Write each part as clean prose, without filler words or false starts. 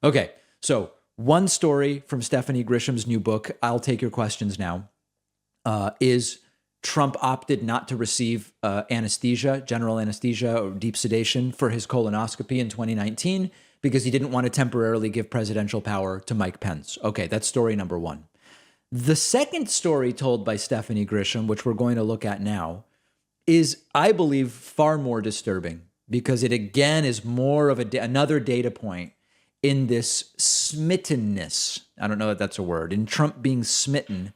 Okay, so one story from Stephanie Grisham's new book, I'll take your questions now, is Trump opted not to receive anesthesia, general anesthesia or deep sedation for his colonoscopy in 2019 because he didn't want to temporarily give presidential power to Mike Pence. Okay, that's story number one. The second story told by Stephanie Grisham, which we're going to look at now, is, I believe, far more disturbing because it again is more of another data point in this smittenness. I don't know if that's a word, in Trump being smitten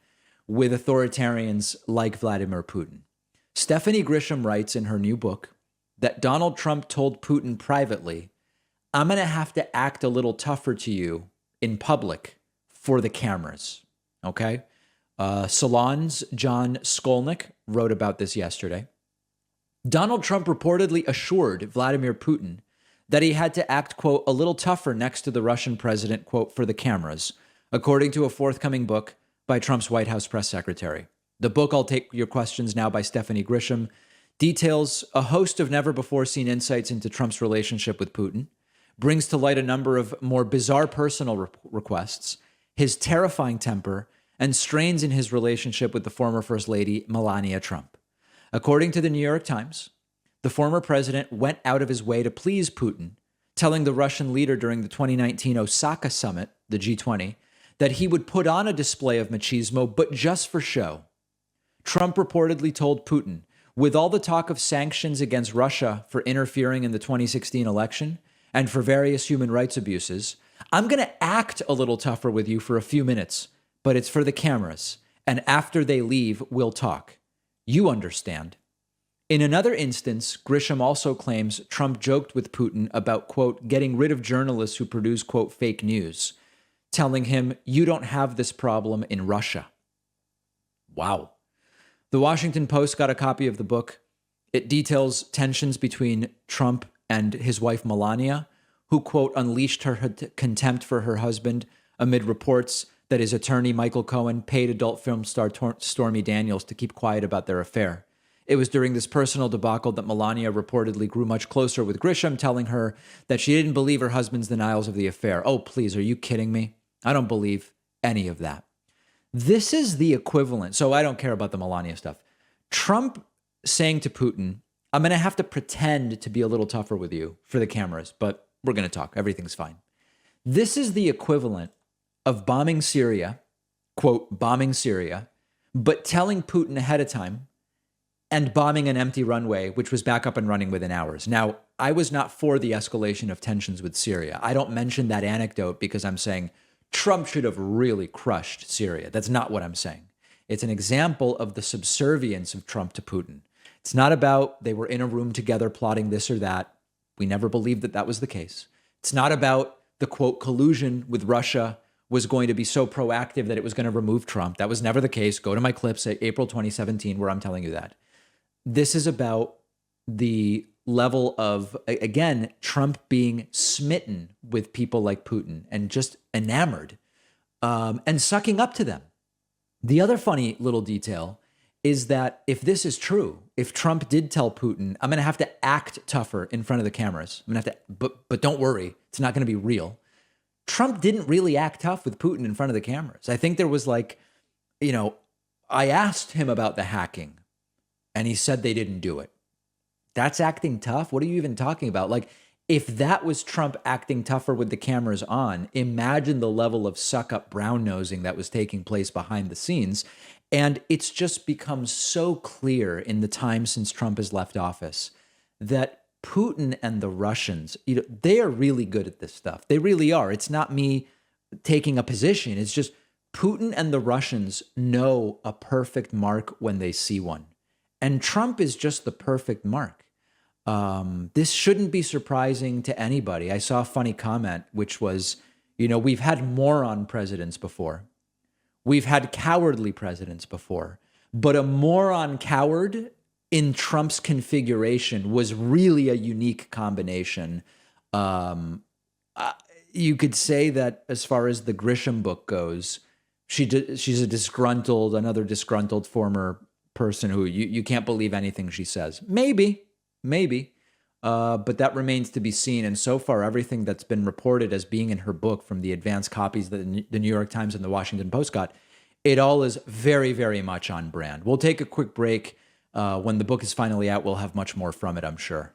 with authoritarians like Vladimir Putin. Stephanie Grisham writes in her new book that Donald Trump told Putin privately, I'm going to have to act a little tougher to you in public for the cameras. Okay? Salon's John Skolnick wrote about this yesterday. Donald Trump reportedly assured Vladimir Putin that he had to act, quote, a little tougher next to the Russian president, quote, for the cameras, according to a forthcoming book by Trump's White House press secretary. The book, I'll take your questions now, by Stephanie Grisham, details a host of never-before-seen insights into Trump's relationship with Putin, brings to light a number of more bizarre personal requests, his terrifying temper, and strains in his relationship with the former First Lady, Melania Trump. According to the New York Times, the former president went out of his way to please Putin, telling the Russian leader during the 2019 Osaka summit, the G20, that he would put on a display of machismo, but just for show. Trump reportedly told Putin, with all the talk of sanctions against Russia for interfering in the 2016 election and for various human rights abuses, I'm going to act a little tougher with you for a few minutes, but it's for the cameras. And after they leave, we'll talk. You understand. In another instance, Grisham also claims Trump joked with Putin about, quote, getting rid of journalists who produce, quote, fake news, telling him, you don't have this problem in Russia. Wow. The Washington Post got a copy of the book. It details tensions between Trump and his wife, Melania, who, quote, unleashed her contempt for her husband amid reports that his attorney, Michael Cohen, paid adult film star Stormy Daniels to keep quiet about their affair. It was during this personal debacle that Melania reportedly grew much closer with Grisham, telling her that she didn't believe her husband's denials of the affair. Oh, please, are you kidding me? I don't believe any of that. This is the equivalent. So I don't care about the Melania stuff. Trump saying to Putin, I'm going to have to pretend to be a little tougher with you for the cameras, but we're going to talk. Everything's fine. This is the equivalent of bombing Syria, quote, bombing Syria, but telling Putin ahead of time and bombing an empty runway, which was back up and running within hours. Now, I was not for the escalation of tensions with Syria. I don't mention that anecdote because I'm saying Trump should have really crushed Syria. That's not what I'm saying. It's an example of the subservience of Trump to Putin. It's not about they were in a room together plotting this or that. We never believed that that was the case. It's not about the, quote, collusion with Russia was going to be so proactive that it was going to remove Trump. That was never the case. Go to my clips at April 2017 where I'm telling you that. This is about the level of, again, Trump being smitten with people like Putin and just enamored and sucking up to them. The other funny little detail is that if this is true, if Trump did tell Putin, I'm going to have to act tougher in front of the cameras, I'm going to have to, but don't worry, it's not going to be real. Trump didn't really act tough with Putin in front of the cameras. I think there was like, I asked him about the hacking and he said they didn't do it. That's acting tough? What are you even talking about? Like, if that was Trump acting tougher with the cameras on, imagine the level of suck-up brown-nosing that was taking place behind the scenes. And it's just become so clear in the time since Trump has left office that Putin and the Russians, they are really good at this stuff. They really are. It's not me taking a position. It's just Putin and the Russians know a perfect mark when they see one. And Trump is just the perfect mark. This shouldn't be surprising to anybody. I saw a funny comment, which was, we've had moron presidents before. We've had cowardly presidents before. But a moron coward in Trump's configuration was really a unique combination. You could say that as far as the Grisham book goes, she's another disgruntled former person who you can't believe anything she says. Maybe. but that remains to be seen. And so far, everything that's been reported as being in her book, from the advanced copies that the New York Times and the Washington Post got, it all is very, very much on brand. We'll take a quick break. When the book is finally out, we'll have much more from it, I'm sure.